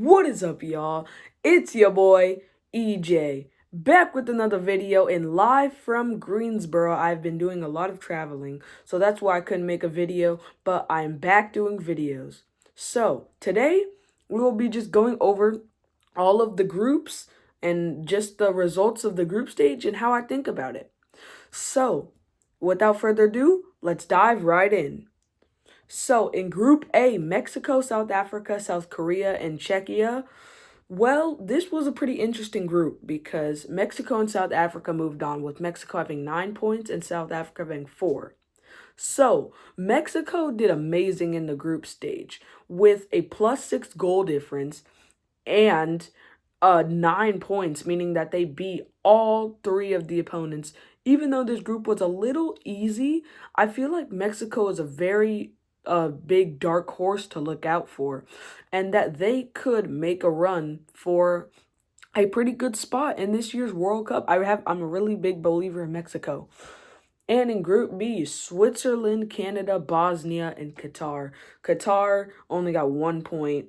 What is up, y'all? It's your boy, EJ, back with another video and live from Greensboro. I've been doing a lot of traveling, so that's why I couldn't make a video, but I'm back doing videos. So, today, we will be just going over all of the groups and just the results of the group stage and how I think about it. So, without further ado, let's dive right in. So in Group A, Mexico, South Africa, South Korea, and Czechia. Well, this was a pretty interesting group because Mexico and South Africa moved on, with Mexico having 9 points and South Africa having 4. So, Mexico did amazing in the group stage with a +6 goal difference and 9 points, meaning that they beat all three of the opponents. Even though this group was a little easy, I feel like Mexico is a very big dark horse to look out for, and that they could make a run for a pretty good spot in this year's World Cup. I'm a really big believer in Mexico. And in Group B, Switzerland, Canada, Bosnia, and Qatar. Qatar only got 1 point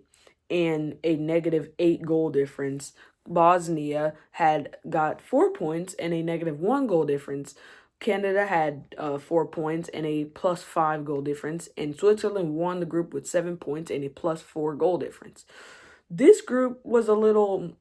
and a -8 goal difference. Bosnia had got 4 points and a -1 goal difference. Canada had 4 points and a +5 goal difference. And Switzerland won the group with 7 points and a +4 goal difference. This group was a little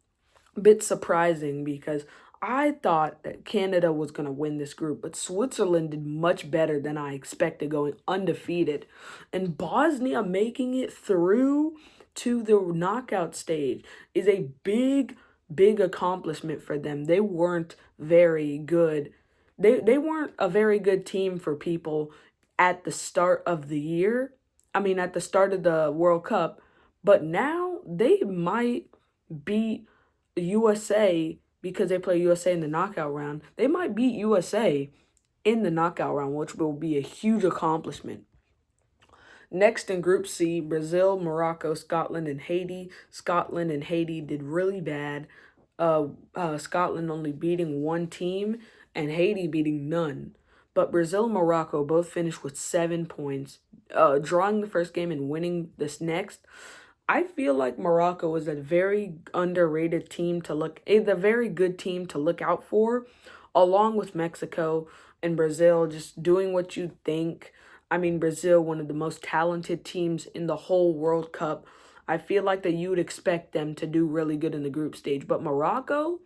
bit surprising because I thought that Canada was going to win this group, but Switzerland did much better than I expected, going undefeated. And Bosnia making it through to the knockout stage is a big, big accomplishment for them. They weren't very good. They weren't a very good team for people at the start of the year. I mean, at the start of the World Cup, but now they might beat USA because they play USA in the knockout round. They might beat USA in the knockout round, which will be a huge accomplishment. Next in Group C, Brazil, Morocco, Scotland, and Haiti. Scotland and Haiti did really bad. Scotland only beating one team and Haiti beating none. But Brazil and Morocco both finished with 7 points, drawing the first game and winning this next. I feel like Morocco is a very underrated team to look, a very good team to look out for, along with Mexico and Brazil, just doing what you think. I mean, Brazil, one of the most talented teams in the whole World Cup. I feel like that you would expect them to do really good in the group stage. But Morocco,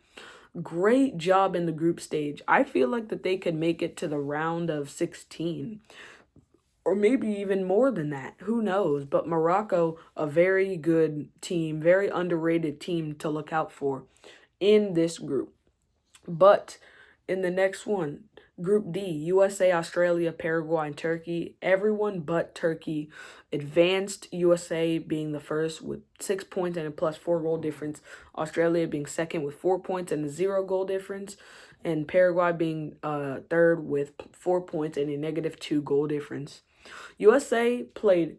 great job in the group stage. I feel like that they could make it to the round of 16. Or maybe even more than that. Who knows? But Morocco, a very good team, very underrated team to look out for in this group. But in the next one, Group D, USA, Australia, Paraguay, and Turkey. Everyone but Turkey advanced, USA being the first with 6 points and a +4 goal difference. Australia being second with 4 points and a 0 goal difference. And Paraguay being third with 4 points and a -2 goal difference. USA played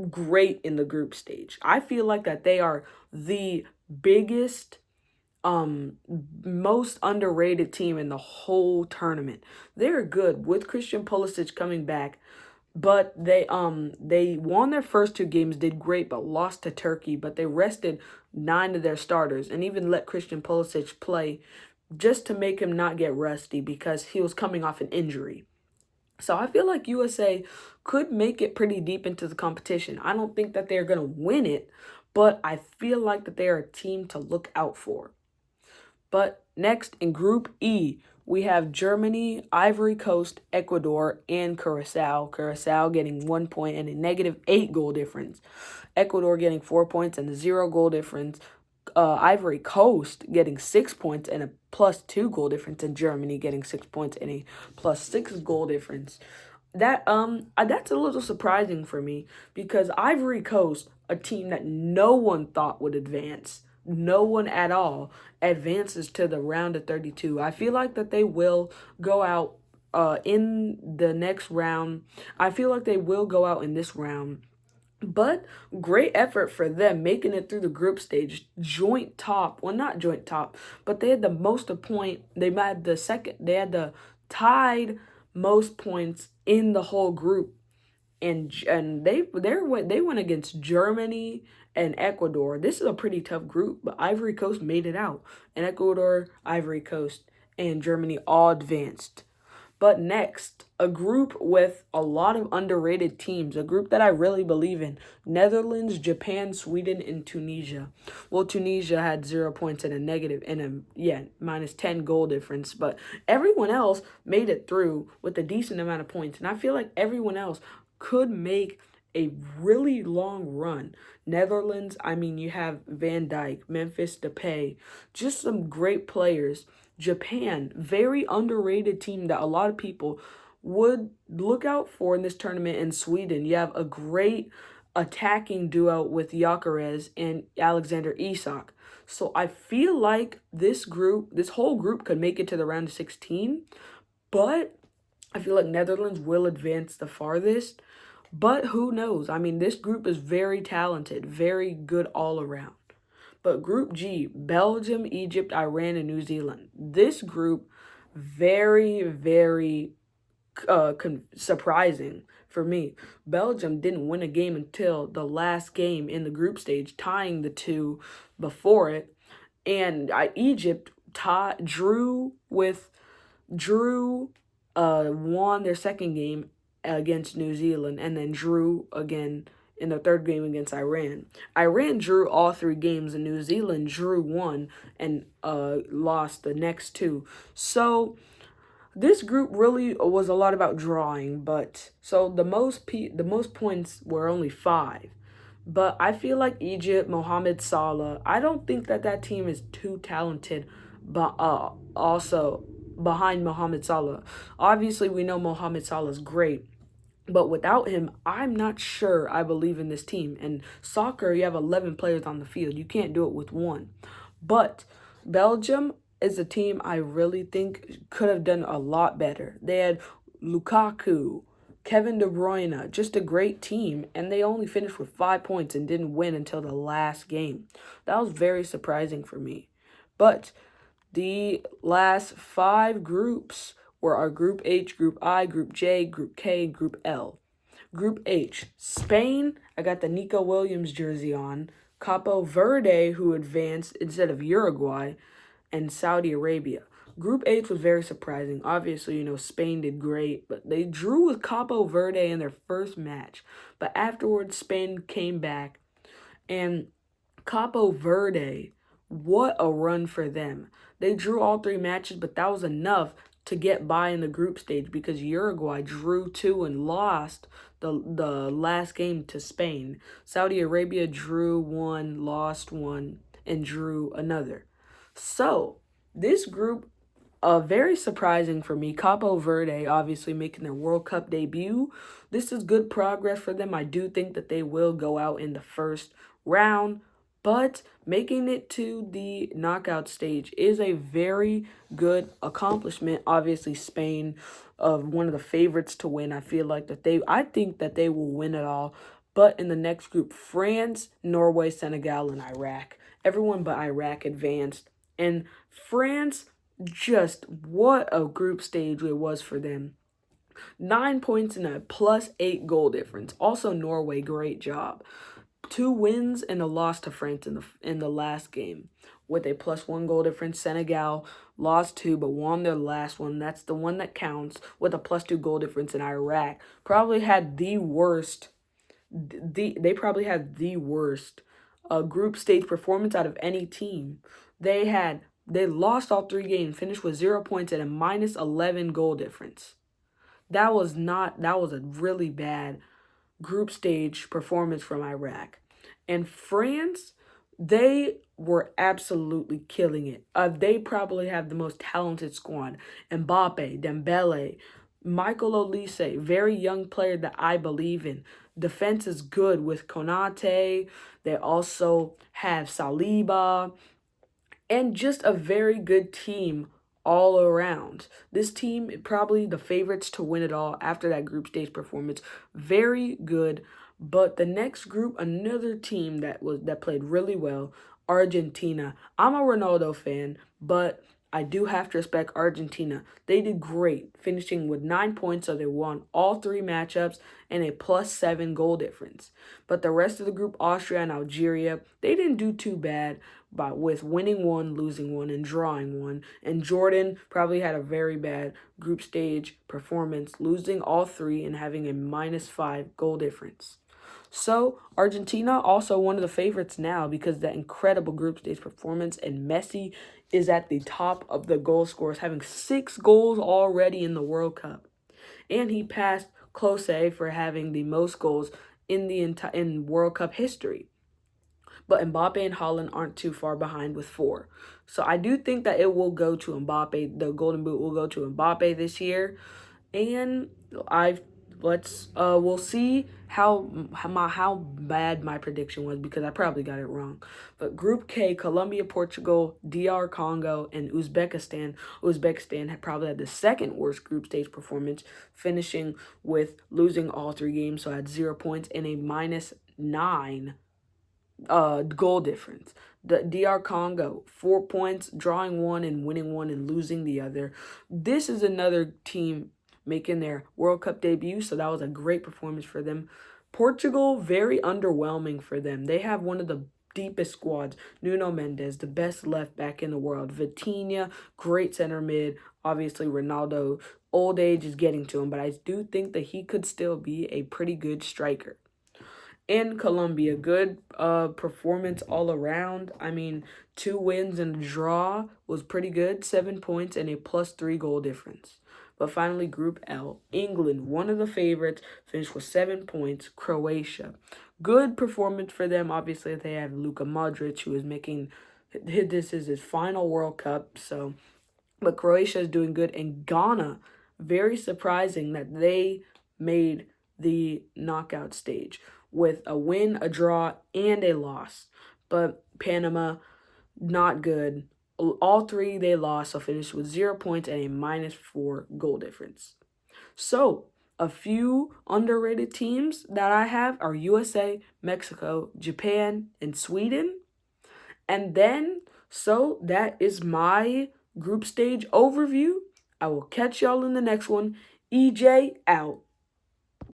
great in the group stage. I feel like that they are the biggest most underrated team in the whole tournament. They're good with Christian Pulisic coming back, but they won their first two games, did great, but lost to Turkey. But they rested 9 of their starters and even let Christian Pulisic play just to make him not get rusty because he was coming off an injury. So I feel like USA could make it pretty deep into the competition. I don't think that they're going to win it, but I feel like that they're a team to look out for. But next in Group E, we have Germany, Ivory Coast, Ecuador, and Curacao. Curacao getting 1 point and a -8 goal difference. Ecuador getting 4 points and a 0 goal difference. Ivory Coast getting 6 points and a +2 goal difference, and Germany getting 6 points and a +6 goal difference. That's a little surprising for me because Ivory Coast, a team that no one thought would advance, no one at all advances to the round of 32. I feel like that they will go out in the next round. I feel like they will go out in this round. But great effort for them making it through the group stage. Joint top. Well, not joint top, but they had the most point. They had the tied most points in the whole group. and they went against Germany and Ecuador. This is a pretty tough group, but Ivory Coast made it out. And Ecuador, Ivory Coast, and Germany all advanced. But next, a group with a lot of underrated teams, a group that I really believe in. Netherlands, Japan, Sweden, and Tunisia. Well, Tunisia had 0 points and a negative and minus 10 goal difference, but everyone else made it through with a decent amount of points. And I feel like everyone else could make a really long run. Netherlands, I mean, you have Van Dijk, Memphis Depay, just some great players. Japan, very underrated team that a lot of people would look out for in this tournament. In Sweden, you have a great attacking duo with Gyökeres and Alexander Isak. So I feel like this whole group could make it to the round of 16, but I feel like Netherlands will advance the farthest. But who knows? I mean, this group is very talented, very good all around. But Group G, Belgium, Egypt, Iran, and New Zealand. This group, very, very surprising for me. Belgium didn't win a game until the last game in the group stage, tying the two before it. And Egypt drew won their second game against New Zealand, and then drew again in the third game against Iran. Iran drew all 3 games, and New Zealand drew 1 and lost the next 2. So this group really was a lot about drawing, but so the most points were only 5. But I feel like Egypt, Mohamed Salah, I don't think that team is too talented, but also behind Mohamed Salah. Obviously, we know Mohamed Salah is great, but without him, I'm not sure I believe in this team. And soccer, you have 11 players on the field. You can't do it with 1. But Belgium is a team I really think could have done a lot better. They had Lukaku, Kevin De Bruyne, just a great team, and they only finished with 5 points and didn't win until the last game. That was very surprising for me. But the last 5 groups were our Group H, Group I, Group J, Group K, and Group L. Group H, Spain, I got the Nico Williams jersey on. Capo Verde, who advanced instead of Uruguay, and Saudi Arabia. Group H was very surprising. Obviously, Spain did great, but they drew with Capo Verde in their first match. But afterwards, Spain came back, and Capo Verde, what a run for them. They drew all 3 matches, but that was enough to get by in the group stage because Uruguay drew 2 and lost the last game to Spain. Saudi Arabia drew 1, lost 1, and drew another. So, this group, very surprising for me. Capo Verde, obviously making their World Cup debut. This is good progress for them. I do think that they will go out in the first round, but making it to the knockout stage is a very good accomplishment. Obviously, Spain, one of the favorites to win. I think that they will win it all. But in the next group, France, Norway, Senegal, and Iraq. Everyone but Iraq advanced. And France, just what a group stage it was for them. 9 points and a +8 goal difference. Also, Norway, great job. 2 wins and a loss to France in the last game with a +1 goal difference. Senegal lost 2 but won their last one. That's the one that counts with a +2 goal difference. In Iraq probably had the worst. They probably had the worst group stage performance out of any team. They lost all 3 games, finished with 0 points and a -11 goal difference. That was a really bad group stage performance from Iraq. And France, they were absolutely killing it. They probably have the most talented squad. Mbappe, Dembele, Michael Olise, very young player that I believe in. Defense is good with Konate. They also have Saliba, and just a very good team all around. This team, probably the favorites to win it all after that group stage performance. Very good. But the next group, another team that played really well, Argentina. I'm a Ronaldo fan, but I do have to respect Argentina. They did great, finishing with 9 points, so they won all 3 matchups and a +7 goal difference. But the rest of the group, Austria and Algeria, they didn't do too bad, but with winning one, losing one, and drawing one. And Jordan probably had a very bad group stage performance, losing all 3 and having a -5 goal difference. So, Argentina also one of the favorites now because of that incredible group stage performance, and Messi is at the top of the goal scorers, having 6 goals already in the World Cup. And he passed Klose for having the most goals in the in World Cup history. But Mbappe and Haaland aren't too far behind with 4. So I do think that it will go to Mbappe. The Golden Boot will go to Mbappe this year. And we'll see how bad my prediction was because I probably got it wrong. But Group K, Colombia, Portugal, DR Congo, and Uzbekistan. Uzbekistan had probably had the second worst group stage performance, finishing with losing all 3 games, so had 0 points and a -9 goal difference. The DR Congo, 4 points, drawing 1 and winning 1 and losing the other. This is another team making their World Cup debut, so that was a great performance for them. Portugal, very underwhelming for them. They have one of the deepest squads. Nuno Mendes, the best left back in the world. Vitinha, great center mid. Obviously, Ronaldo, old age is getting to him, but I do think that he could still be a pretty good striker. In Colombia, good performance all around. I mean, 2 wins and a draw was pretty good. 7 points and a +3 goal difference. But finally, Group L, England, one of the favorites, finished with 7 points. Croatia, good performance for them. Obviously, they have Luka Modric, who is making this is his final World Cup. So, but Croatia is doing good, and Ghana, very surprising that they made the knockout stage with a win, a draw, and a loss. But Panama, not good. All 3 they lost, so finished with 0 points and a -4 goal difference. So, a few underrated teams that I have are USA, Mexico, Japan, and Sweden. And then, so that is my group stage overview. I will catch y'all in the next one. EJ out.